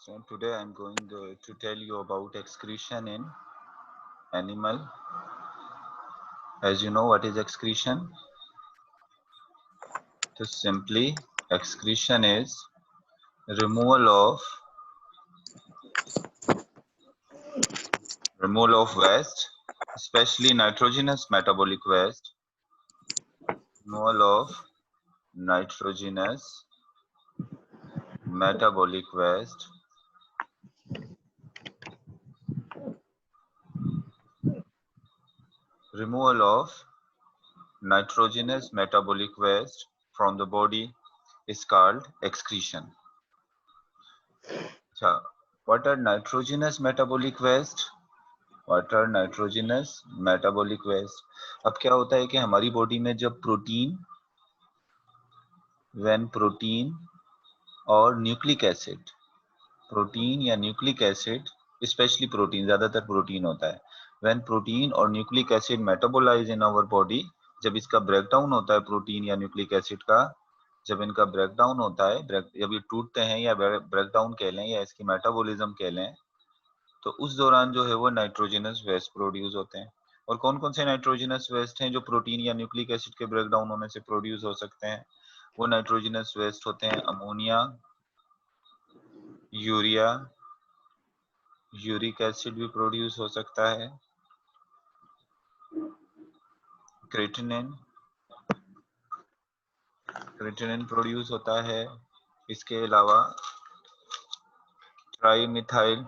So today I'm going to tell you about excretion in animal. As you know, what is excretion? So simply, excretion is removal of waste, especially nitrogenous metabolic waste. Removal of nitrogenous metabolic waste. Removal of nitrogenous metabolic waste from the body is called excretion. So, what are nitrogenous metabolic waste? What are nitrogenous metabolic waste? अब क्या होता है कि हमारी body में जब protein और nucleic acid, protein या न्यूक्लिक एसिड, स्पेशली प्रोटीन, ज्यादातर प्रोटीन होता है, व्हेन प्रोटीन और nucleic acid metabolize in our body, जब इसका ब्रेकडाउन होता है प्रोटीन या न्यूक्लिक एसिड का, जब इनका ब्रेकडाउन होता है, जब ये टूटते हैं या ब्रेकडाउन कह लें या इसकी मेटाबॉलिज्म कह लें, तो उस दौरान जो है वो नाइट्रोजनस वेस्ट प्रोड्यूस होते हैं। और कौन कौन से नाइट्रोजनस वेस्ट हैं जो प्रोटीन या न्यूक्लिक एसिड के ब्रेकडाउन होने से प्रोड्यूस हो सकते हैं? वो नाइट्रोजनस वेस्ट होते हैं अमोनिया, यूरिया, यूरिक एसिड भी प्रोड्यूस हो सकता है, क्रिएटिनिन प्रोड्यूस होता है। इसके अलावा ट्राइमिथाइल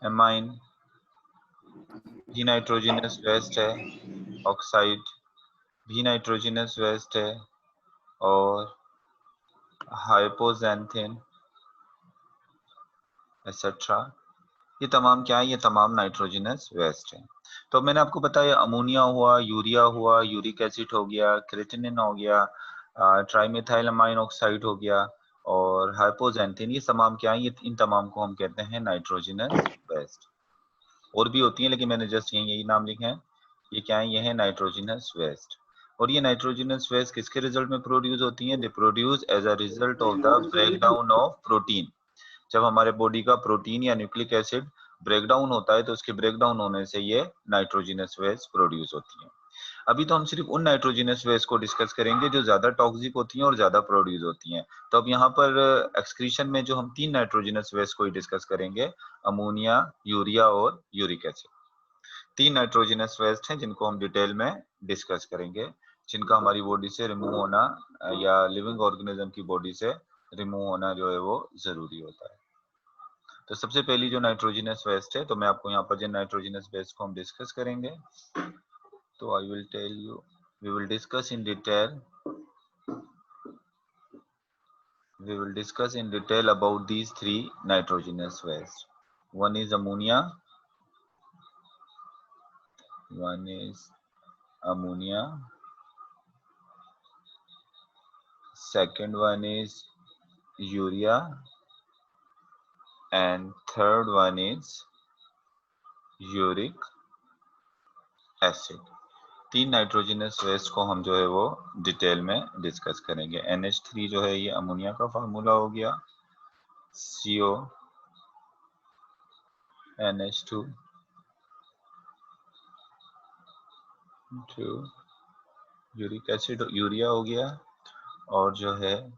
एमाइन भी नाइट्रोजनस वेस्ट है, ऑक्साइड भी नाइट्रोजनस वेस्ट है, और हाइपोजेंथिन एक्सेट्रा, ये तमाम क्या है? ये तमाम नाइट्रोजनस वेस्ट है। तो मैंने आपको बताया अमोनिया हुआ, यूरिया हुआ, यूरिक एसिड हो गया, क्रिएटिनिन हो गया, ट्राइमेथाइल अमाइन ऑक्साइड हो गया, और हाइपोजेंथिन, ये तमाम क्या है? ये इन तमाम को हम कहते हैं नाइट्रोजनस वेस्ट। और भी होती हैं लेकिन मैंने जस्ट यही नाम लिखे हैं। ये क्या है? ये है नाइट्रोजनस वेस्ट। और ये नाइट्रोजनस वेस्ट किसके रिजल्ट में प्रोड्यूस होती हैं? They produce as a result of the breakdown of protein. जब हमारे बॉडी का प्रोटीन या न्यूक्लिक एसिड ब्रेकडाउन होता है तो उसके ब्रेकडाउन होने से ये नाइट्रोजनस वेस्ट प्रोड्यूस होती है। अभी तो हम सिर्फ उन नाइट्रोजनस वेस्ट को डिस्कस करेंगे जो ज्यादा टॉक्सिक होती हैं और ज्यादा प्रोड्यूस होती हैं। तो अब यहाँ पर एक्सक्रीशन में जो हम 3 नाइट्रोजनस वेस्ट को ही डिस्कस करेंगे, अमोनिया, यूरिया और यूरिक एसिड। 3 नाइट्रोजनस वेस्ट हैं जिनको हम डिटेल में डिस्कस करेंगे, जिनका हमारी बॉडी से रिमूव होना या लिविंग ऑर्गेनिज्म की बॉडी से रिमूव होना जो है वो जरूरी होता है। तो सबसे पहली जो नाइट्रोजनस वेस्ट है, तो मैं आपको यहाँ पर जिन नाइट्रोजनस वेस्ट को हम डिस्कस करेंगे, तो I will tell you, we will discuss in detail about these 3 nitrogenous waste. One is ammonia, second one is urea, and third one is uric acid. 3 nitrogenous waste को हम जो है वो detail में डिस्कस करेंगे। NH3 जो है ये अमोनिया का फार्मूला हो गया, CO NH2 uric acid urea हो गया, और जो है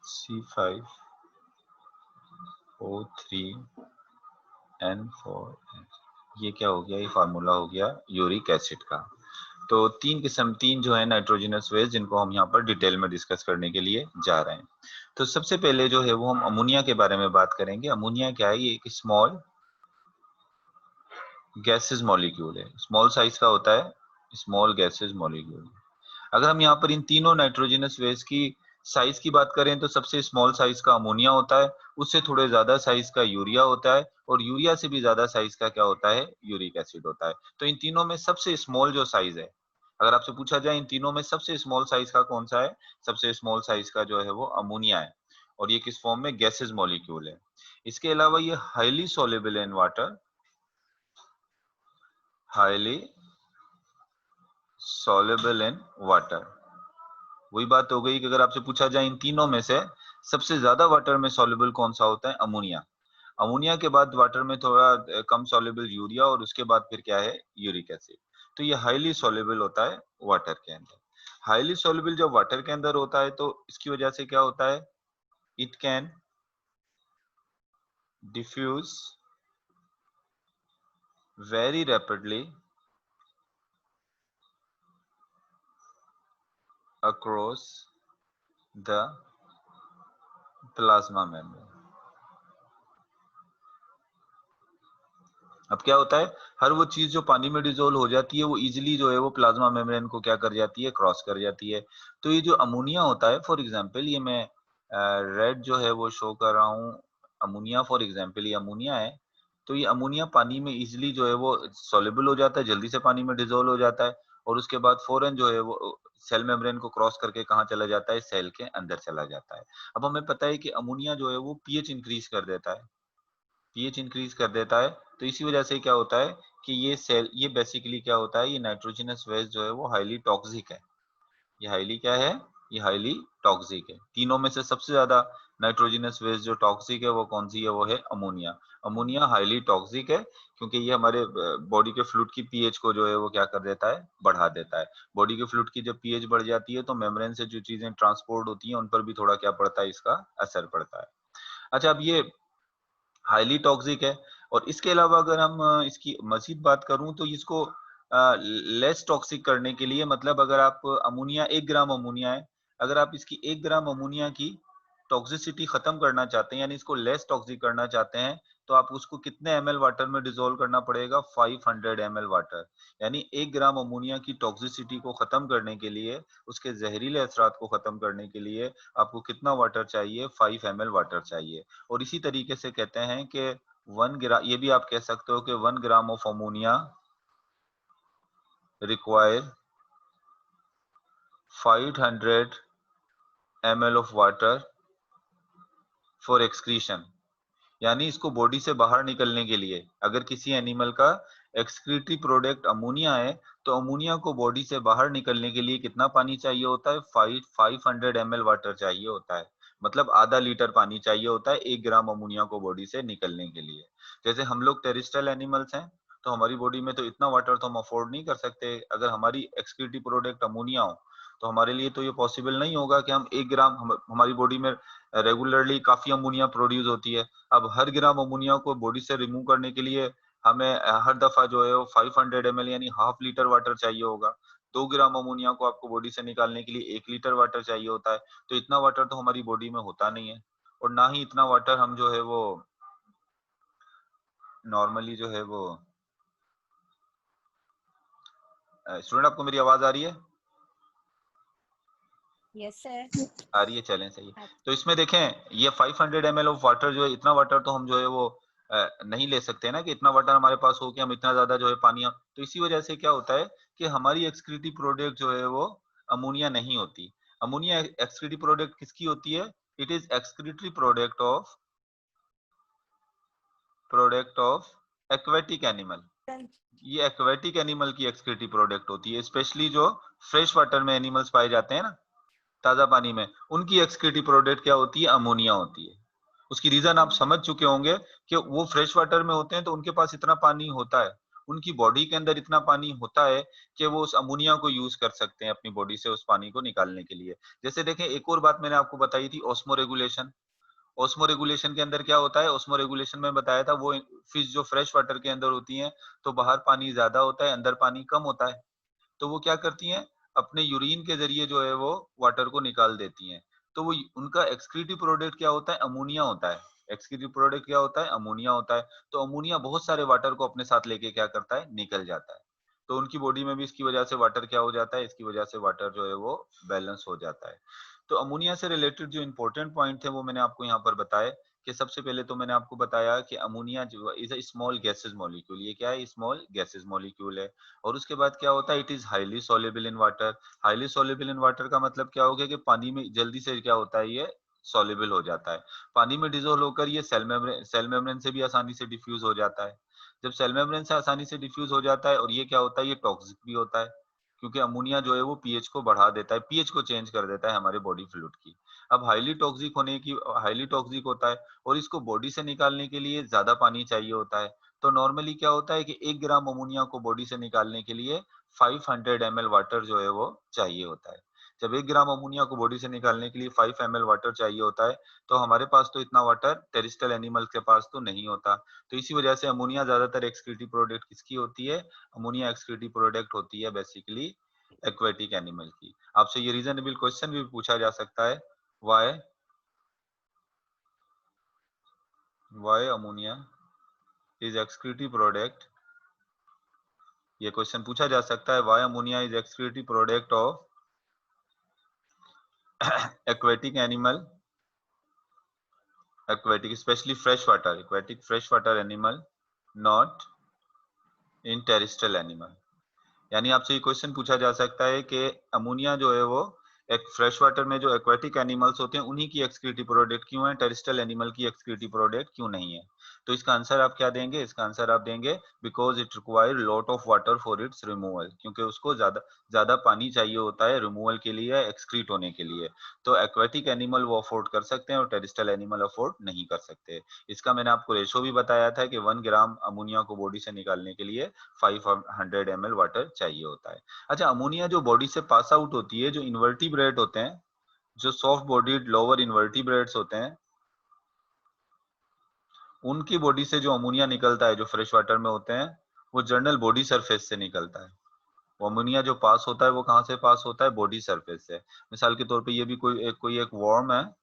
C5O3N4, ये क्या हो गया? ये फार्मूला हो गया यूरिक एसिड का। तो 3 जो है नाइट्रोजनस वेस्ट जिनको हम यहाँ पर डिटेल में डिस्कस करने के लिए जा रहे हैं। तो सबसे पहले जो है वो हम अमोनिया के बारे में बात करेंगे। अमोनिया क्या है? ये एक स्मॉल गैसेस मॉलिक्यूल है, स्मॉल साइज का होता है, स्मॉल गैसेस मॉलिक्यूल। अगर हम यहाँ पर इन तीनों नाइट्रोजनस वेस्ट की साइज की बात करें तो सबसे स्मॉल साइज का अमोनिया होता है, उससे थोड़े ज्यादा साइज का यूरिया होता है, और यूरिया से भी ज्यादा साइज का क्या होता है? यूरिक एसिड होता है। तो इन तीनों में सबसे स्मॉल जो साइज है, अगर आपसे पूछा जाए इन तीनों में सबसे स्मॉल साइज का कौन सा है, सबसे स्मॉल साइज का जो है वो अमोनिया है, और ये किस फॉर्म में? गैसेस मॉलिक्यूल है। इसके अलावा ये highly soluble in water, highly soluble in water, वही बात हो गई कि अगर आपसे पूछा जाए इन तीनों में से सबसे ज्यादा वाटर में सॉल्युबल कौन सा होता है, अमोनिया। अमोनिया के बाद वाटर में थोड़ा कम सॉल्युबल यूरिया, और उसके बाद फिर क्या है, यूरिक एसिड। तो ये हाईली सॉल्युबल होता है वाटर के अंदर। हाईली सॉल्युबल जब वाटर के अंदर होता है तो इसकी वजह से क्या होता है, it can diffuse very rapidly across the plasma membrane। अब क्या होता है, हर वो चीज जो पानी में डिजोल्व हो जाती है वो इजीली जो है वो प्लाज्मा मेम्ब्रेन को क्या कर जाती है, क्रॉस कर जाती है। तो ये जो अमोनिया होता है, फॉर एग्जांपल ये मैं रेड जो है वो शो कर रहा हूँ, अमोनिया फॉर एग्जांपल ये अमोनिया है। तो ये अमोनिया पानी में इजीली जो है वो सॉल्युबल हो जाता है, जल्दी से पानी में डिजोल्व हो जाता है, और उसके बाद फौरन जो है वो सेल मेम्ब्रेन को क्रॉस करके कहाँ चला जाता है, सेल के अंदर चला जाता है। अब हमें पता है कि अमोनिया जो है वो पीएच इंक्रीज कर देता है, पीएच इंक्रीज कर देता है। तो इसी वजह से क्या होता है कि ये सेल, ये बेसिकली क्या होता है, ये नाइट्रोजनस वेस्ट जो है वो हाईली टॉक्सिक है। ये हाईली क्या है, ये हाईली टॉक्सिक है। तीनों में से सबसे ज्यादा नाइट्रोजनस वेस्ट जो टॉक्सिक है वो कौन सी है, वो है अमोनिया। अमोनिया हाईली टॉक्सिक है क्योंकि ये हमारे बॉडी के फ्लूइड की पीएच को जो है वो क्या कर देता है, बढ़ा देता है। बॉडी के फ्लूइड की जब पीएच बढ़ जाती है तो मेम्ब्रेन से जो चीजें ट्रांसपोर्ट होती हैं उन पर भी थोड़ा क्या पड़ता है, इसका असर पड़ता है। अच्छा, अब ये हाईली टॉक्सिक है, और इसके अलावा अगर हम इसकी मजीद बात करूं तो इसको लेस टॉक्सिक करने के लिए, मतलब अगर आप अमोनिया 1 ग्राम अमोनिया है, अगर आप इसकी 1 ग्राम अमोनिया की टॉक्सिसिटी खत्म करना चाहते हैं, यानी इसको लेस टॉक्सिक करना चाहते हैं, तो आप उसको कितने ml वाटर में डिसोल्व करना पड़ेगा, 500 ml वाटर। यानी 1 ग्राम अमोनिया की टॉक्सिसिटी को खत्म करने के लिए, उसके जहरीले असरात को खत्म करने के लिए आपको कितना वाटर चाहिए, 5 ml वाटर चाहिए। और इसी तरीके से कहते हैं कि 1 ग्राम, ये भी आप कह सकते हो कि 1 gram of ammonia require 500 ml of water for excretion. यानी इसको बॉडी से बाहर निकलने के लिए, अगर किसी एनिमल का एक्सक्रीटरी प्रोडक्ट अमोनिया है, तो अमोनिया को बॉडी से बाहर निकलने के लिए कितना पानी चाहिए होता है, 500 ml वाटर चाहिए होता है। मतलब आधा लीटर पानी चाहिए होता है 1 ग्राम अमोनिया को बॉडी से निकलने के लिए। जैसे हम लोग टेरेस्ट्रियल एनिमल्स हैं, तो हमारी बॉडी में तो इतना वाटर तो हम अफोर्ड नहीं कर सकते। अगर हमारी एक्सक्रीटरी प्रोडक्ट अमोनिया हो तो हमारे लिए तो ये पॉसिबल नहीं होगा कि हम 1 ग्राम, हमारी बॉडी में रेगुलरली काफी अमोनिया प्रोड्यूस होती है। अब हर ग्राम अमोनिया को बॉडी से रिमूव करने के लिए हमें हर दफा जो है वो 500 ml यानी हाफ लीटर वाटर चाहिए होगा। 2 ग्राम अमोनिया को आपको बॉडी से निकालने के लिए 1 लीटर वाटर चाहिए होता है। तो इतना वाटर तो हमारी बॉडी में होता नहीं है, और ना ही इतना वाटर हम जो है वो नॉर्मली जो है वो, स्टूडेंट आपको मेरी आवाज आ रही है? Yes sir. आ रही है, चलें, सही है। तो इसमें देखें ये 500 ml ऑफ वाटर जो है, इतना वाटर तो हम जो है वो नहीं ले सकते ना कि इतना वाटर हमारे पास हो कि हम इतना ज्यादा जो है पानी तो इसी वजह से क्या होता है कि हमारी एक्सक्रीटरी प्रोडक्ट जो है वो अमोनिया नहीं होती। अमोनिया एक्सक्रीटरी प्रोडक्ट किसकी होती है, it is excretory product of aquatic animal. ये एक्वेटिक एनिमल की एक्सक्रीटरी प्रोडक्ट होती है, स्पेशली जो फ्रेश वाटर में एनिमल्स पाए जाते हैं ना, ताजा पानी में, उनकी एक्सक्रीटरी प्रोडक्ट क्या होती है, अमोनिया होती है। उसकी रीजन आप समझ चुके होंगे कि वो फ्रेश वाटर में होते हैं तो उनके पास इतना पानी होता है, उनकी बॉडी के अंदर इतना पानी होता है कि वो उस अमोनिया को यूज कर सकते हैं अपनी बॉडी से उस पानी को निकालने के लिए। जैसे देखें, एक और बात मैंने आपको बताई थी, ऑस्मो रेगुलेशन। ऑस्मो रेगुलेशन के अंदर क्या होता है, ऑस्मो रेगुलेशन में बताया था वो फिश जो फ्रेश वाटर के अंदर होती हैं तो बाहर पानी ज्यादा होता है, अंदर पानी कम होता है। तो वो क्या करती हैं, अपने यूरिन के जरिए जो है वो वाटर को निकाल देती हैं। तो वो उनका एक्सक्रीटिव प्रोडक्ट क्या होता है, अमोनिया होता है। एक्सक्रीटिव प्रोडक्ट क्या होता है, अमोनिया होता है। तो अमोनिया बहुत सारे वाटर को अपने साथ लेके क्या करता है, निकल जाता है। तो उनकी बॉडी में भी इसकी वजह से वाटर क्या हो जाता है, इसकी वजह से वाटर जो है वो बैलेंस हो जाता है। तो अमोनिया से रिलेटेड जो इंपॉर्टेंट पॉइंट थे वो मैंने आपको यहाँ पर बताए कि सबसे पहले तो मैंने आपको बताया कि अमोनिया जो is a small gases molecule, ये क्या है, स्मॉल गैसेस मॉलिक्यूल है। और उसके बाद क्या होता है, it is highly soluble in water. Highly soluble in water का मतलब क्या हो गया कि पानी में जल्दी से क्या होता है, ये सॉल्युबल हो जाता है। पानी में डिजोल्व होकर ये सेल मेम्ब्रेन से भी आसानी से डिफ्यूज हो जाता है। जब सेल मेम्ब्रेन से आसानी से डिफ्यूज हो जाता है, और ये क्या होता है, ये टॉक्सिक भी होता है। क्योंकि अमोनिया जो है वो पीएच को बढ़ा देता है, पीएच को चेंज कर देता है हमारे बॉडी फ्लूइड की। अब हाईली टॉक्सिक होता है और इसको बॉडी से निकालने के लिए ज्यादा पानी चाहिए होता है। तो नॉर्मली क्या होता है कि 1 ग्राम अमोनिया को बॉडी से निकालने के लिए 500 ml वाटर जो है वो चाहिए होता है। जब 1 ग्राम अमोनिया को बॉडी से निकालने के लिए 5 ml वाटर चाहिए होता है, तो हमारे पास तो इतना वाटर टेरेस्ट्रियल एनिमल के पास तो नहीं होता। तो इसी वजह से अमोनिया ज्यादातर एक्सक्रीटिव प्रोडक्ट किसकी होती है? अमोनिया एक्सक्रीटिव प्रोडक्ट होती है बेसिकली एक्वेटिक एनिमल की। आपसे ये रीजनेबल क्वेश्चन भी पूछा जा सकता है, why ammonia is excretive product. ये क्वेश्चन पूछा जा सकता है, why ammonia is excretive product of aquatic animal, aquatic especially freshwater, aquatic freshwater animal, not in terrestrial animal। यानी आपसे ये क्वेश्चन पूछा जा सकता है कि अमोनिया जो है वो एक फ्रेश वाटर में जो एक्वेटिक एनिमल्स होते हैं उन्हीं की एक्सक्रीटिव प्रोडक्ट क्यों है, टेरेस्ट्रियल एनिमल की एक्सक्रीटिव प्रोडक्ट क्यों नहीं है। तो इसका आंसर आप क्या देंगे? इसका आंसर आप देंगे because it require lot of water for its removal, क्योंकि उसको ज्यादा ज्यादा पानी चाहिए होता है रिमूवल के लिए, एक्सक्रीट होने के लिए। तो एक्वेटिक एनिमल वो अफोर्ड कर सकते हैं और टेरेस्ट्रियल एनिमल अफोर्ड नहीं कर सकते। इसका मैंने आपको रेशो भी बताया था कि 1 ग्राम अमोनिया को बॉडी से निकालने के लिए 500 ml वाटर चाहिए होता है। अच्छा, अमोनिया जो बॉडी से पास आउट होती है, जो इन्वर्टिब्रेट होते हैं, जो सॉफ्ट बॉडीड लोअर इन्वर्टिब्रेट्स होते हैं, उनकी बॉडी से जो अमोनिया निकलता है, जो फ्रेश वाटर में होते हैं, वो जर्नल बॉडी सरफेस से निकलता है। वो अमोनिया जो पास होता है वो कहाँ से पास होता है? बॉडी सरफेस से। मिसाल के तौर पे ये भी कोई एक वर्म है।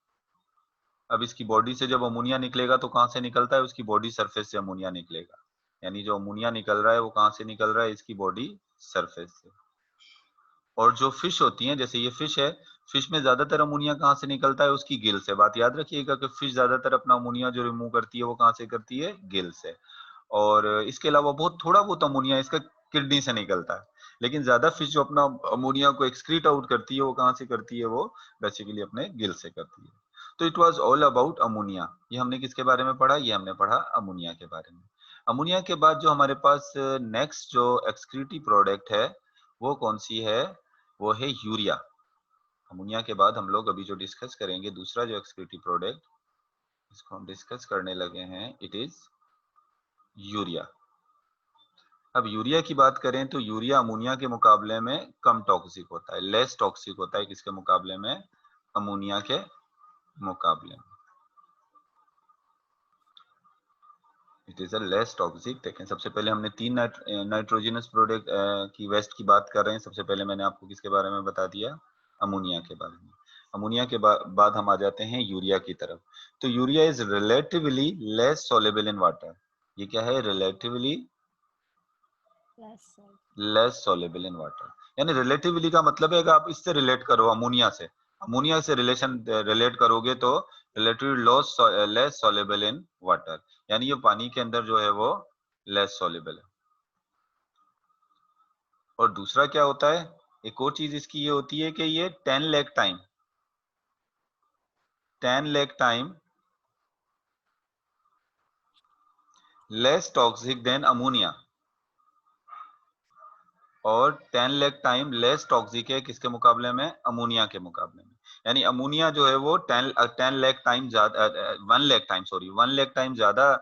अब इसकी बॉडी से जब अमोनिया निकलेगा तो कहाँ से निकलता है? उसकी बॉडी सरफेस से अमोनिया निकलेगा। यानी जो अमोनिया निकल रहा है वो कहाँ से निकल रहा है? इसकी बॉडी सरफेस से। और जो फिश होती हैं, जैसे ये फिश है, फिश में ज्यादातर अमोनिया कहाँ से निकलता है? उसकी गिल से। बात याद रखिएगा कि फिश ज्यादातर अपना अमोनिया जो रिमूव करती है वो कहाँ से करती है? गिल से। और इसके अलावा बहुत थोड़ा बहुत अमोनिया इसका किडनी से निकलता है। लेकिन ज्यादा फिश जो अपना अमोनिया को एक्सक्रीट आउट करती है वो कहाँ से करती है? वो बेसिकली अपने गिल से करती है। तो it was all about ammonia. ये हमने किसके बारे में पढ़ा? ये हमने पढ़ा अमोनिया के बारे में। अमोनिया के बाद जो हमारे पास नेक्स्ट जो एक्सक्रीटिव प्रोडक्ट है वो कौन सी है? वो है यूरिया। अमोनिया के बाद हम लोग अभी जो डिस्कस करेंगे दूसरा जो एक्सक्रीटिव प्रोडक्ट, इसको हम डिस्कस करने लगे हैं, इट इज यूरिया। अब यूरिया की बात करें तो यूरिया अमोनिया के मुकाबले में कम टॉक्सिक होता है, लेस टॉक्सिक होता है। किसके मुकाबले में? अमोनिया के मुकाबले में। It is a less toxic. देखें, सबसे पहले हमने तीन नाइट्रोजनस प्रोडक्ट की वेस्ट की बात कर रहे हैं। सबसे पहले मैंने आपको किसके बारे में बता दिया? अमोनिया के बारे में। अमोनिया के बाद हम आ जाते हैं यूरिया की तरफ। तो urea is relatively less soluble in water. ये क्या है? Relatively less soluble in water. यानी रिलेटिवली का मतलब है कि आप इससे रिलेट करो, अमोनिया से। अमोनिया से रिलेट करोगे तो relatively less soluble in water, यानी ये पानी के अंदर जो है वो लेस सॉल्युबल है। और दूसरा क्या होता है? एक और चीज इसकी ये होती है कि ये 10 lakh time less toxic than ammonia, और 10 लाख टाइम लेस टॉक्सिक है किसके मुकाबले में? अमोनिया के मुकाबले में। यानी अमोनिया जो है वो 10 लाख टाइम ज्यादा, 1 लाख टाइम ज्यादा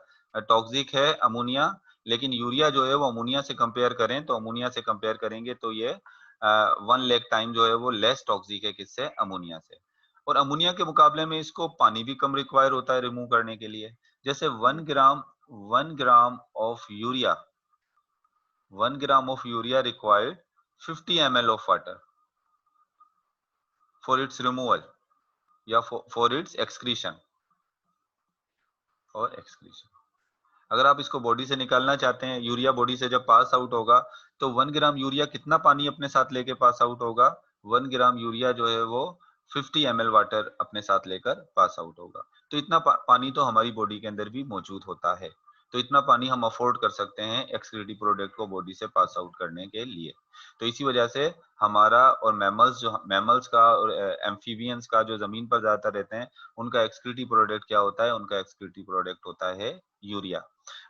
टॉक्सिक है अमोनिया। लेकिन यूरिया जो है वो अमोनिया से कंपेयर करें तो, अमोनिया से कंपेयर करेंगे तो ये 1 लाख टाइम जो है वो लेस टॉक्सिक है किससे? अमोनिया से। और अमोनिया के मुकाबले में इसको पानी भी कम रिक्वायर होता है रिमूव करने के लिए। जैसे 1 gram of urea, 1 gram of urea required 50 ml of water for its removal या for its excretion और excretion। अगर आप इसको बॉडी से निकालना चाहते हैं, यूरिया बॉडी से जब पास आउट होगा तो 1 ग्राम यूरिया कितना पानी अपने साथ लेके पास आउट होगा? 1 ग्राम यूरिया जो है वो 50 ml वाटर अपने साथ लेकर पास आउट होगा। तो इतना पानी तो हमारी बॉडी के अंदर भी मौजूद होता है। तो इतना पानी हम अफोर्ड कर सकते हैं एक्सक्रीटिव प्रोडक्ट को बॉडी से पास आउट करने के लिए। तो इसी वजह से हमारा और मैमल्स का और एम्फीबियंस का जो जमीन पर ज्यादातर रहते हैं, उनका एक्सक्रीटिव प्रोडक्ट क्या होता है? उनका एक्सक्रीटिव प्रोडक्ट होता है यूरिया।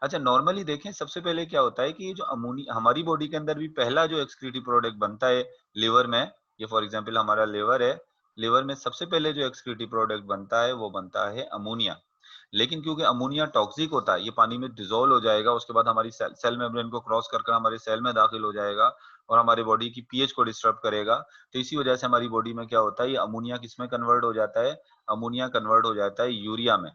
अच्छा नॉर्मली देखें सबसे पहले क्या होता है कि ये जो अमोनिया हमारी बॉडी के अंदर भी पहला जो एक्सक्रीटिव प्रोडक्ट बनता है लिवर में, ये फॉर एग्जांपल हमारा लिवर है, लिवर में सबसे पहले जो एक्सक्रीटिव प्रोडक्ट बनता है वो बनता है अमोनिया। लेकिन क्योंकि अमोनिया टॉक्सिक होता है, ये पानी में डिसॉल्व हो जाएगा, उसके बाद हमारी सेल मेम्ब्रेन को क्रॉस कर हमारे सेल में दाखिल हो जाएगा और हमारी बॉडी की पीएच को डिस्टर्ब करेगा। तो इसी वजह से हमारी बॉडी में क्या होता है, ये अमोनिया किसमें कन्वर्ट हो जाता है, अमोनिया कन्वर्ट हो जाता है यूरिया में,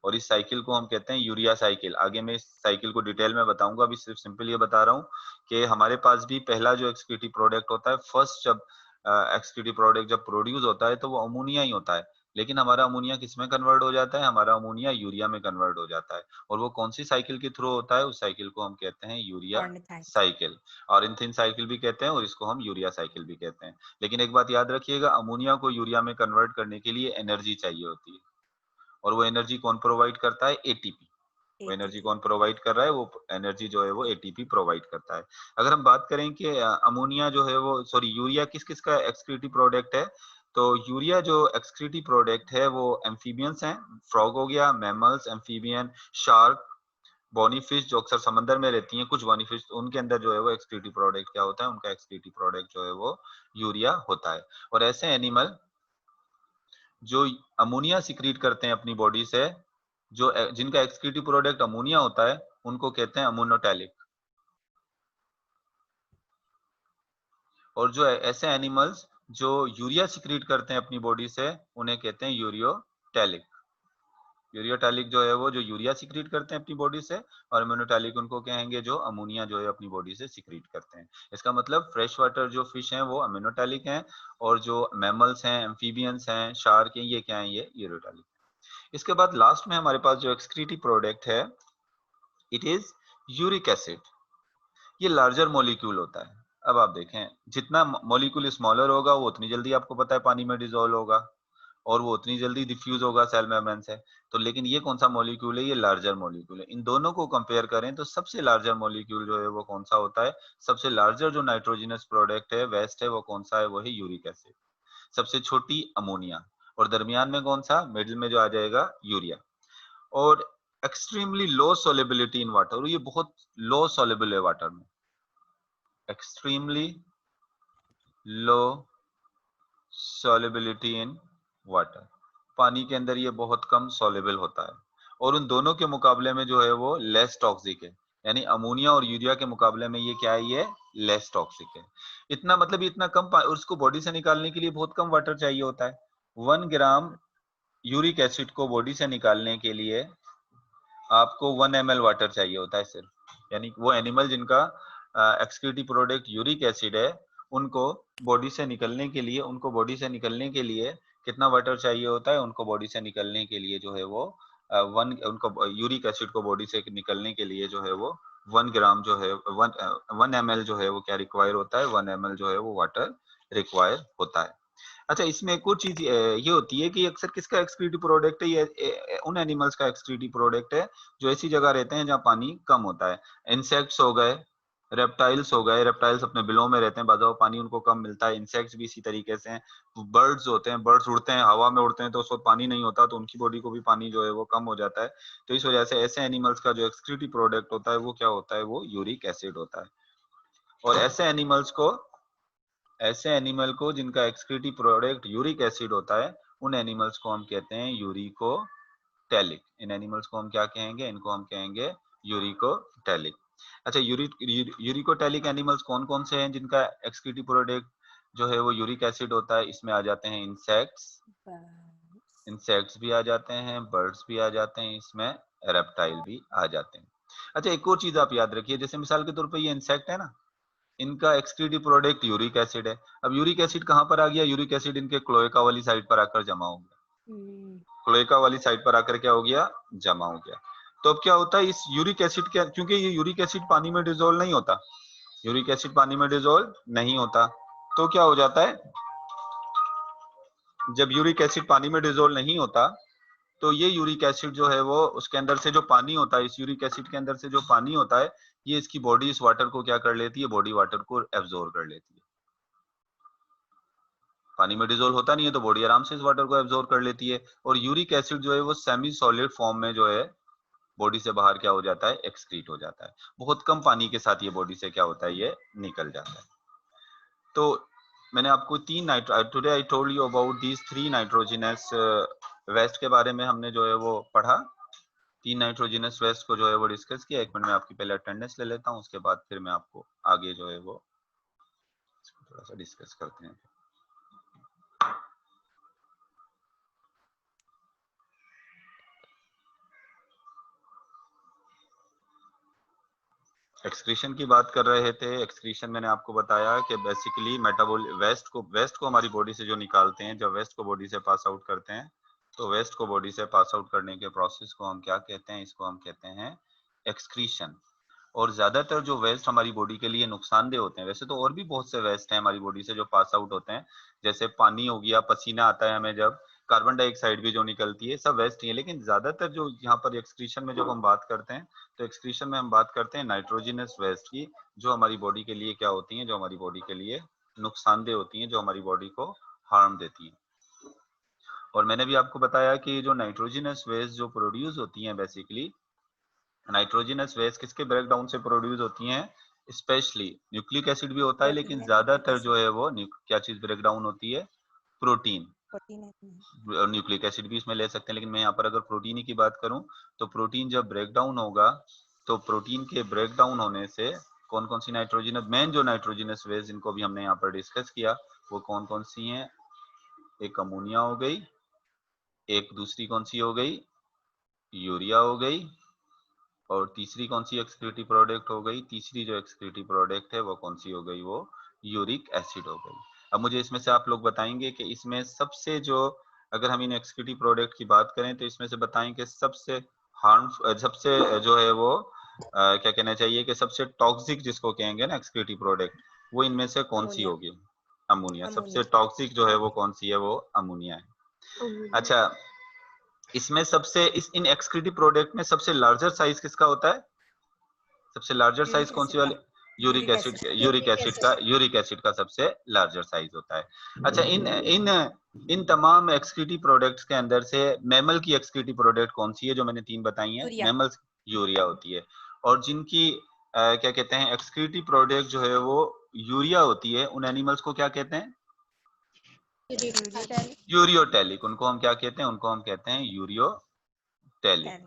और इस साइकिल को हम कहते हैं यूरिया साइकिल। आगे मैं इस साइकिल को डिटेल में बताऊंगा, अभी सिर्फ सिंपल ये बता रहा हूँ कि हमारे पास भी पहला जो एक्सक्रीटिव प्रोडक्ट होता है, फर्स्ट जब एक्सक्रीटिव प्रोडक्ट जब प्रोड्यूस होता है तो वो अमोनिया ही होता है। लेकिन हमारा अमोनिया किसमें कन्वर्ट हो जाता है, हमारा अमोनिया यूरिया में कन्वर्ट हो जाता है। और वो कौन सी साइकिल के थ्रू होता है, उस साइकिल को हम कहते हैं यूरिया ऑर्निथाइल। साइकिल, और इनथिन साइकिल भी कहते हैं और इसको हम यूरिया साइकिल भी कहते हैं। लेकिन एक बात याद रखिएगा, अमोनिया को यूरिया में कन्वर्ट करने के लिए एनर्जी चाहिए होती है, और वो एनर्जी कौन प्रोवाइड करता है, एटीपी। वो एनर्जी एटीपी। कौन प्रोवाइड कर रहा है, वो एनर्जी जो है वो एटीपी प्रोवाइड करता है। अगर हम बात करें कि अमोनिया जो है वो सॉरी यूरिया किस किस का एक्सक्रीटिव प्रोडक्ट है, तो यूरिया जो एक्सक्रीटिव प्रोडक्ट है वो एम्फीबियंस हैं, फ्रॉग हो गया, mammals, amphibian, shark, bony fish जो अक्सर समंदर में रहती हैं, कुछ बॉनी फिश, उनके अंदर जो है वो एक्सक्रीटिव प्रोडक्ट क्या होता है, उनका एक्सक्रीटिव प्रोडक्ट जो है वो यूरिया होता है। और ऐसे एनिमल जो अमोनिया सिक्रीट करते हैं अपनी बॉडी से, जो जिनका एक्सक्रीटिव प्रोडक्ट अमोनिया होता है, उनको कहते हैं अमोनोटैलिक। और जो ऐसे एनिमल्स जो यूरिया सिक्रीट करते हैं अपनी बॉडी से, उन्हें कहते हैं यूरियोटैलिक। यूरियोटैलिक जो है वो जो यूरिया सिक्रीट करते हैं अपनी बॉडी से, और अमोनोटैलिक उनको कहेंगे जो अमोनिया जो है अपनी बॉडी से सिक्रीट करते हैं। इसका मतलब फ्रेश वाटर जो फिश हैं वो अमोनोटैलिक हैं, और जो मैमल्स हैं, एम्फीबियंस हैं, शार्क हैं, ये क्या है, ये यूरियोटैलिक। इसके बाद लास्ट में हमारे पास जो एक्सक्रीटिव प्रोडक्ट है, इट इज यूरिक एसिड। ये लार्जर मॉलिक्यूल होता है। अब आप देखें, जितना मॉलिक्यूल स्मॉलर होगा वो उतनी जल्दी आपको पता है पानी में डिसॉल्व होगा, और वो उतनी जल्दी डिफ्यूज होगा सेल मेम्ब्रेन से। तो लेकिन ये कौन सा मॉलिक्यूल है, ये लार्जर मॉलिक्यूल है। इन दोनों को कंपेयर करें तो सबसे लार्जर मॉलिक्यूल जो है वो कौन सा होता है, सबसे लार्जर जो नाइट्रोजनस प्रोडक्ट है, वेस्ट है, वो कौन सा है, वो है यूरिक एसिड। सबसे छोटी अमोनिया, और दरमियान में कौन सा, मिडिल में जो आ जाएगा यूरिया। और extremely low solubility in water, और ये बहुत लो सोलेबल है वाटर में, extremely low solubility in water, पानी के अंदर ये बहुत कम soluble होता है। और उन दोनों के मुकाबले में जो है वो लेस टॉक्सिक है, यानी अमोनिया और यूरिया के मुकाबले में ये क्या है, ये लेस टॉक्सिक है। इतना मतलब इतना कम, और उसको बॉडी से निकालने के लिए बहुत कम वाटर चाहिए होता है। 1 ग्राम यूरिक एसिड को बॉडी से निकालने के लिए आपको 1 ml वाटर चाहिए होता है सिर्फ। यानी वो एनिमल जिनका एक्सक्रीटिव प्रोडक्ट यूरिक एसिड है, उनको बॉडी से निकलने के लिए, उनको बॉडी से निकलने के लिए कितना वाटर चाहिए होता है, उनको बॉडी से निकलने के लिए जो है वो उनको यूरिक एसिड को बॉडी से निकलने के लिए जो है वो 1 ग्राम जो है 1 ml जो है वो क्या रिक्वायर होता है, 1 ml जो है वो वाटर रिक्वायर होता है। अच्छा इसमें एक और चीज ये होती है कि अक्सर किसका एक्सक्रीटिव प्रोडक्ट है, ये उन एनिमल्स का एक्सक्रीटिव प्रोडक्ट है जो ऐसी जगह रहते हैं जहाँ पानी कम होता है। इंसेक्ट्स हो गए, रेप्टाइल्स हो गए, रेप्टाइल्स अपने बिलों में रहते हैं, बाज़ार पानी उनको कम मिलता है। इंसेक्ट्स भी इसी तरीके से हैं। बर्ड्स होते हैं, बर्ड्स उड़ते हैं, हवा में उड़ते हैं, तो उस वक्त पानी नहीं होता, तो उनकी बॉडी को भी पानी जो है वो कम हो जाता है। तो इस वजह से ऐसे एनिमल्स का जो एक्सक्रीटिव प्रोडक्ट होता है वो क्या होता है, वो यूरिक एसिड होता है। और ऐसे एनिमल को जिनका एक्सक्रीटिव प्रोडक्ट यूरिक एसिड होता है, उन एनिमल्स को हम कहते हैं यूरिकोटैलिक। इन एनिमल्स को हम क्या कहेंगे, इनको हम कहेंगे यूरिकोटैलिक। अच्छा यूरिकोटैलिक एनिमल्स कौन कौन से हैं जिनका एक्सक्रीटिव प्रोडक्ट जो है वो यूरिक एसिड होता है, इसमें आ जाते हैं इंसेक्ट्स, इंसेक्ट्स भी आ जाते हैं, बर्ड्स भी आ जाते हैं, इसमें रेप्टाइल भी आ जाते हैं। अच्छा एक और चीज आप याद रखिए, जैसे मिसाल के तौर पर ये इंसेक्ट है ना, इनका एक्सक्रीटिव प्रोडक्ट यूरिक एसिड है। अब यूरिक एसिड कहाँ पर आ गया, यूरिक एसिड इनके क्लोएका वाली साइड पर आकर जमा हो गया, क्लोएका वाली साइड पर आकर क्या हो गया, जमा हो गया। तो अब क्या होता है इस यूरिक एसिड के, क्योंकि ये यूरिक एसिड पानी में डिजोल्व नहीं होता, यूरिक एसिड पानी में डिजोल्व नहीं होता, तो क्या हो जाता है, जब यूरिक एसिड पानी में डिजोल्व नहीं होता, तो ये यूरिक एसिड जो है वो उसके अंदर से जो पानी होता है, इस यूरिक एसिड के अंदर से जो पानी होता है, ये इसकी बॉडी इस वाटर को क्या कर लेती है, बॉडी वाटर को एब्जॉर्ब कर लेती है। पानी में डिजोल्व होता नहीं है तो बॉडी आराम से इस वाटर को एब्जॉर्ब कर लेती है। और यूरिक एसिड जो है वो सेमी सॉलिड फॉर्म में जो है बॉडी से बाहर क्या हो जाता है, एक्सक्रीट हो जाता है। बहुत कम पानी के साथ ये बॉडी से क्या होता है, ये निकल जाता है। तो मैंने आपको today I told you about these 3 nitrogenous waste के बारे में हमने जो है वो पढ़ा। 3 नाइट्रोजनस वेस्ट को जो है वो डिस्कस किया। 1 मिनट में आपकी पहले अटेंडेंस ले लेता हूँ, उसके बाद फिर मैं आपको आगे जो है वो थोड़ा सा डिस्कस करते हैं। एक्सक्रीशन की बात कर रहे थे। एक्सक्रीशन मैंने आपको बताया कि बेसिकली वेस्ट को हमारी बॉडी से जो निकालते हैं, जब वेस्ट को बॉडी से पास आउट करते हैं, तो वेस्ट को बॉडी से पास आउट करने के प्रोसेस को हम क्या कहते हैं, इसको हम कहते हैं एक्सक्रीशन। और ज्यादातर जो वेस्ट हमारी बॉडी के लिए नुकसानदेह होते हैं, वैसे तो और भी बहुत से वेस्ट हैं हमारी बॉडी से जो पास आउट होते हैं, जैसे पानी हो गया, पसीना आता है हमें जब, कार्बन डाइऑक्साइड भी जो निकलती है, सब वेस्ट ही है। लेकिन ज्यादातर जो यहाँ पर एक्सक्रीशन में जब हम बात करते हैं, तो एक्सक्रीशन में हम बात करते हैं नाइट्रोजनस वेस्ट की, जो हमारी बॉडी के लिए क्या होती है, जो हमारी बॉडी के लिए नुकसानदेह होती है, जो हमारी बॉडी को हार्म देती है। और मैंने भी आपको बताया कि जो नाइट्रोजनस वेस्ट जो प्रोड्यूस होती है, बेसिकली नाइट्रोजनस वेस्ट किसके ब्रेकडाउन से प्रोड्यूस होती हैं, स्पेशली न्यूक्लिक एसिड भी होता है, लेकिन ज्यादातर जो है वो क्या चीज ब्रेकडाउन होती है, प्रोटीन। न्यूक्लिक एसिड भी इसमें ले सकते हैं, लेकिन मैं यहाँ पर अगर प्रोटीन की बात करूं, तो प्रोटीन जब ब्रेकडाउन होगा, तो प्रोटीन के ब्रेकडाउन होने से कौन कौन सी नाइट्रोजनस, मेन जो नाइट्रोजनस वेस्ट जिनको भी हमने यहाँ पर डिस्कस किया, वो कौन कौन सी हैं, एक अमोनिया हो गई, एक दूसरी कौन सी हो गई, यूरिया हो गई, और तीसरी कौन सी एक्सक्रीटिव प्रोडक्ट हो गई, तीसरी जो एक्सक्रीटिव प्रोडक्ट है वो कौन सी हो गई, वो यूरिक एसिड हो गई। अब मुझे इसमें से आप लोग बताएंगे कि इसमें सबसे जो, अगर हम इन एक्सक्रीटिव प्रोडक्ट की बात करें, तो इसमें से बताएं कि सबसे सबसे जो है वो क्या कहना चाहिए कि सबसे टॉक्सिक जिसको कहेंगे ना एक्सक्रीटिव प्रोडक्ट, वो इनमें से कौन सी होगी, अमोनिया। सबसे टॉक्सिक जो है वो कौन सी है, वो अमोनिया है। अच्छा, इसमें सबसे इन एक्सक्रीटिव प्रोडक्ट में सबसे लार्जर साइज किसका होता है, सबसे लार्जर साइज कौन सी वाली, यूरिक एसिड का सबसे लार्जर साइज होता है। अच्छा, इन तमाम एक्सक्रीटिव प्रोडक्ट्स के अंदर से मैमल की एक्सक्रीटिव प्रोडक्ट कौन सी है, जो मैंने 3 बताई है, मैमल यूरिया होती है। और जिनकी क्या कहते हैं एक्सक्रीटिव प्रोडक्ट जो है वो यूरिया होती है, उन एनिमल्स को क्या कहते हैं, यूरियोटेलिक। उनको हम क्या कहते हैं, उनको हम कहते हैं यूरियोटेलिक,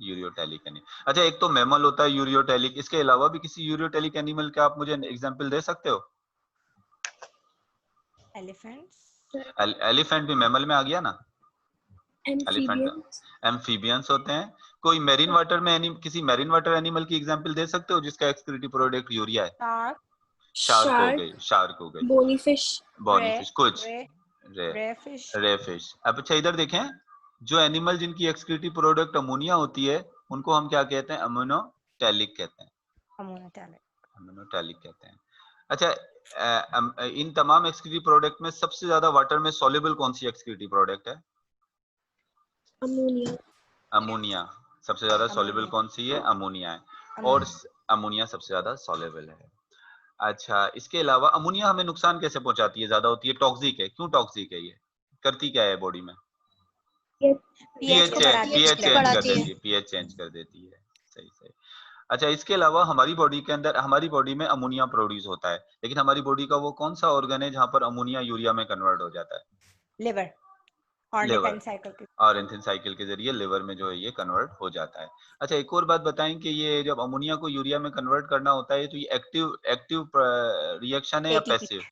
यूरियोटेलिक एनिमल। अच्छा, एक तो मैमल होता है यूरियोटेलिक, इसके अलावा भी किसी यूरियोटेलिक एनिमल का आप मुझे एग्जांपल दे सकते हो? एलिफेंट भी मैमल में आ गया ना, एम्फीबियंस होते हैं। कोई मैरीन वाटर में किसी मैरीन वाटर एनिमल की एग्जांपल दे सकते हो जिसका एक्सक्रीटिव प्रोडक्ट यूरिया है? शार्क हो गई, बोनीफिश कुछ रे फिश। अब अच्छा इधर देखें, जो एनिमल जिनकी एक्सक्रीटिव प्रोडक्ट अमोनिया होती है, उनको हम क्या कहते हैं, अमोनोटैलिक कहते हैं, अमोनोटैलिक कहते हैं। अच्छा, इन तमाम एक्सक्रीटिव प्रोडक्ट में सबसे ज्यादा वाटर में सॉल्युबल कौन सी एक्सक्रीटिव प्रोडक्ट है? अमोनिया सबसे ज्यादा सॉल्युबल कौन सी है, अमोनिया है, और अमोनिया सबसे ज्यादा सॉल्युबल है। अच्छा, इसके अलावा अमोनिया हमें नुकसान कैसे पहुंचाती है, ज्यादा होती है, टॉक्सिक है। क्यों टॉक्सिक है, ये करती क्या है बॉडी में, पीएच चेंज कर देती है, पीएच चेंज कर देती है। सही सही। अच्छा, इसके अलावा हमारी बॉडी के अंदर, हमारी बॉडी में अमोनिया प्रोड्यूस होता है, लेकिन हमारी बॉडी का वो कौन सा ऑर्गन है जहां पर अमोनिया यूरिया में कन्वर्ट हो जाता है? लिवर। और एंथिन साइकिल के जरिए लिवर में जो है ये कन्वर्ट हो जाता है। अच्छा, एक और बात बताएं कि ये जब अमोनिया को यूरिया में कन्वर्ट करना होता है, तो ये एक्टिव रिएक्शन है या पैसिव?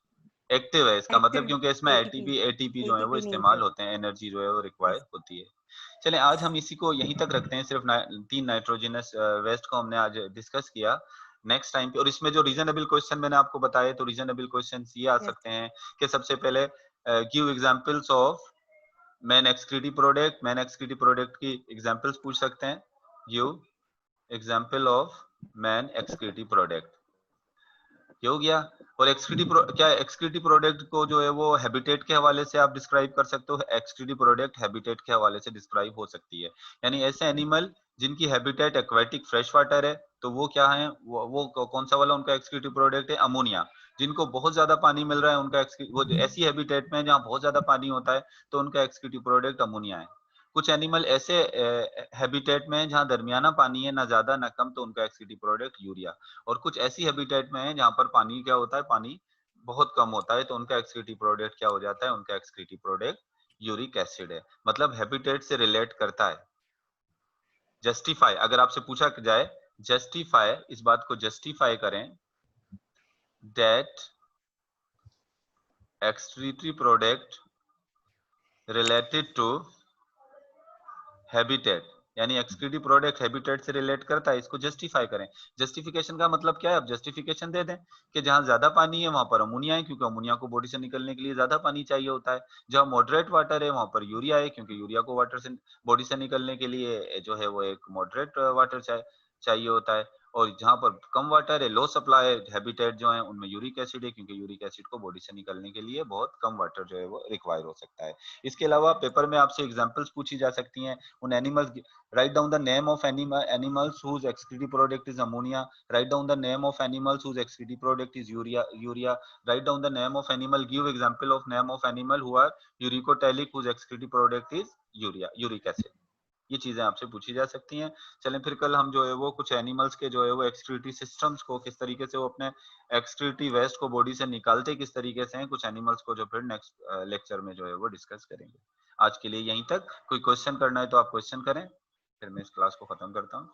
एक्टिव है, इसका मतलब क्योंकि इसमें एटीपी जो है वो इस्तेमाल होते हैं, एनर्जी जो है वो रिक्वायर होती है। चलें, आज हम इसी को यहीं तक रखते हैं। सिर्फ 3 नाइट्रोजनस वेस्ट को हमने आज डिस्कस किया। नेक्स्ट टाइम पे, और इसमें जो रीजनेबल क्वेश्चन मैंने आपको बताए, तो रीजनेबल क्वेश्चन ये आ सकते हैं कि सबसे पहले give examples of man excretive product की एग्जांपल्स पूछ सकते हैं। Give example of man excretive product, ये हो गया। और एक्सक्रीटिव प्रोडक्ट को जो है वो हैबिटेट के हवाले से आप डिस्क्राइब कर सकते हो। एक्सक्रीटिव प्रोडक्ट हैबिटेट के हवाले से डिस्क्राइब हो सकती है, यानी ऐसे एनिमल जिनकी हैबिटेट एक्वेटिक फ्रेश वाटर है, तो वो क्या है, वो कौन सा वाला उनका एक्सक्रीटिव प्रोडक्ट है, अमोनिया। जिनको बहुत ज्यादा पानी मिल रहा है, उनका वो ऐसी हैबिटेट में जहाँ बहुत ज्यादा पानी होता है, तो उनका एक्सक्रीटिव प्रोडक्ट अमोनिया है। कुछ एनिमल ऐसे हैबिटेट में है जहाँ दरमियाना पानी है, ना ज्यादा ना कम, तो उनका एक्सक्रीटरी प्रोडक्ट यूरिया। और कुछ ऐसी हैबिटेट में है जहाँ पर पानी क्या होता है, पानी बहुत कम होता है, तो उनका एक्सक्रीटरी प्रोडक्ट क्या हो जाता है, उनका एक्सक्रीटरी प्रोडक्ट यूरिक एसिड है। मतलब हैबिटेट से रिलेट करता है। जस्टिफाई, अगर आपसे पूछा जाए जस्टिफाई, इस बात को जस्टिफाई करें, that excretory product related to habitat, यानी एक्सक्रीटिव प्रोडक्ट हैबिटेट से रिलेट करता है, इसको जस्टिफाई करें। जस्टिफिकेशन का मतलब क्या है, अब जस्टिफिकेशन दे दें कि जहां ज्यादा पानी है वहां पर अमोनिया है, क्योंकि अमोनिया को बॉडी से निकलने के लिए ज्यादा पानी चाहिए होता है। जहां मॉडरेट वाटर है वहां पर यूरिया है, क्योंकि यूरिया को वाटर से बॉडी से निकलने के लिए जो है वो एक मॉडरेट वाटर चाहिए होता है। और जहां पर कम वाटर है, लो सप्लाई हैबिटेट जो है उनमें यूरिक एसिड है, क्योंकि यूरिक एसिड को बॉडी से निकलने के लिए बहुत कम वाटर जो है वो रिक्वायर हो सकता है। इसके अलावा पेपर में आपसे एग्जांपल्स पूछी जा सकती हैं उन animals. Write down the name of animals whose excretory product is ammonia. Write down the name of animals whose excretory product is urea. Write down the name of animal. Give example of name of animal who are uricotelic whose excretory product is uric acid. ये चीजें आपसे पूछी जा सकती हैं। चलें फिर कल हम जो है वो कुछ एनिमल्स के जो है वो एक्सक्रीटरी सिस्टम्स को, किस तरीके से वो अपने एक्सक्रीटरी वेस्ट को बॉडी से निकालते किस तरीके से हैं, कुछ एनिमल्स को जो फिर नेक्स्ट लेक्चर में जो है वो डिस्कस करेंगे। आज के लिए यहीं तक। कोई क्वेश्चन करना है तो आप क्वेश्चन करें, फिर मैं इस क्लास को खत्म करता हूँ।